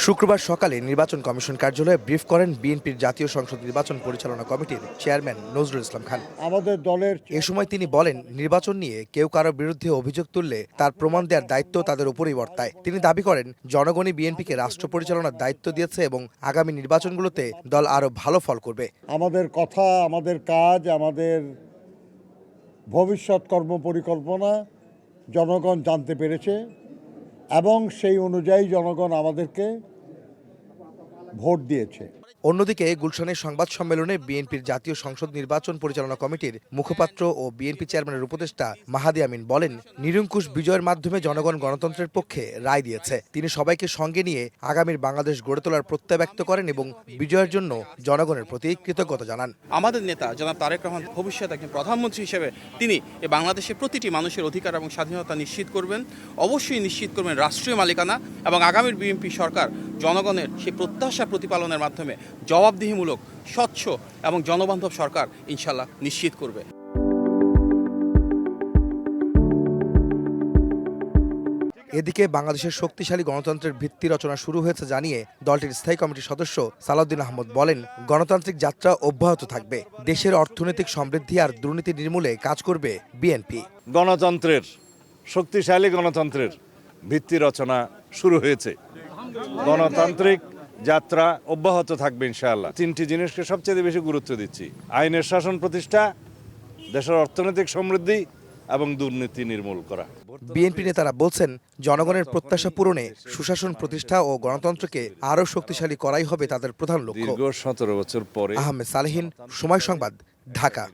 শুক্রবার সকালে নির্বাচন কমিশন কার্যালয়ে ব্রিফ করেন বিএনপির জাতীয় সংসদ নির্বাচন পরিচালনা কমিটির চেয়ারম্যান নজরুল ইসলাম খান। আমাদের দলের এ সময় তিনি বলেন, নির্বাচন নিয়ে কেউ কারো বিরুদ্ধে অভিযোগ তুললে তার প্রমাণ দেওয়ার দায়িত্ব তাদের উপরই বর্তায়। তিনি দাবি করেন, জনগণই বিএনপিকে রাষ্ট্র পরিচালনার দায়িত্ব দিয়েছে এবং আগামী নির্বাচনগুলোতে দল আরও ভালো ফল করবে। আমাদের কথা, আমাদের কাজ, আমাদের ভবিষ্যৎ কর্মপরিকল্পনা জনগণ জানতে পেরেছে এবং সেই অনুযায়ী জনগণ আমাদেরকে ভোট দিয়েছে। অন্যদিকে গুলশানের সংবাদ সম্মেলনে বিএনপির জাতীয় সংসদ নির্বাচন পরিচালনা কমিটির মুখপাত্র ও বিএনপি চেয়ারম্যানের উপদেষ্টা মাহাদি আমিন বলেন, নিরঙ্কুশ বিজয়ের মাধ্যমে জনগণ গণতন্ত্রের পক্ষে রায় দিয়েছে। তিনি সবাইকে সঙ্গে নিয়ে আগামীর বাংলাদেশ গড়ে তোলার প্রত্যয় ব্যক্ত করেন এবং বিজয়ের জন্য জনগণের প্রতি কৃতজ্ঞতা জানান। আমাদের নেতা জনাব তারেক রহমান ভবিষ্যৎ একজন প্রধানমন্ত্রী হিসেবে তিনি বাংলাদেশের প্রতিটি মানুষের অধিকার এবং স্বাধীনতা নিশ্চিত করবেন, অবশ্যই নিশ্চিত করবেন রাষ্ট্রীয় মালিকানা, এবং আগামীর বিএনপি সরকার জনগণের সেই প্রত্যাশা প্রতিপালনের মাধ্যমে জবাবদিহিমূলক, স্বচ্ছ এবং জনবান্ধব সরকার ইনশাল্লাহ নিশ্চিত করবে। এদিকে বাংলাদেশের শক্তিশালী গণতন্ত্রের ভিত্তি রচনা শুরু হয়েছে জানিয়ে দলটির স্থায়ী কমিটির সদস্য সালাউদ্দিন আহমদ বলেন, গণতান্ত্রিক যাত্রা অব্যাহত থাকবে। দেশের অর্থনৈতিক সমৃদ্ধি আর দুর্নীতি নির্মূলে কাজ করবে বিএনপি। গণতন্ত্রের, শক্তিশালী গণতন্ত্রের ভিত্তি রচনা শুরু হয়েছে। গণতান্ত্রিক যাত্রা অব্যাহত থাকবে ইনশাআল্লাহ। তিনটি জিনিসকে সবচেয়ে বেশি গুরুত্ব দিচ্ছি: আইনের শাসন প্রতিষ্ঠা, দেশের অর্থনৈতিক সমৃদ্ধি এবং দুর্নীতি নির্মূল করা। বিএনপি নেতারা বলছেন, জনগণের প্রত্যাশা পূরণে সুশাসন প্রতিষ্ঠা ও গণতন্ত্রকে আরও শক্তিশালী করাই হবে তাদের প্রধান লক্ষ্য। দীর্ঘ 17 বছর পরে। আহমেদ সালেহীন, সময় সংবাদ, ঢাকা।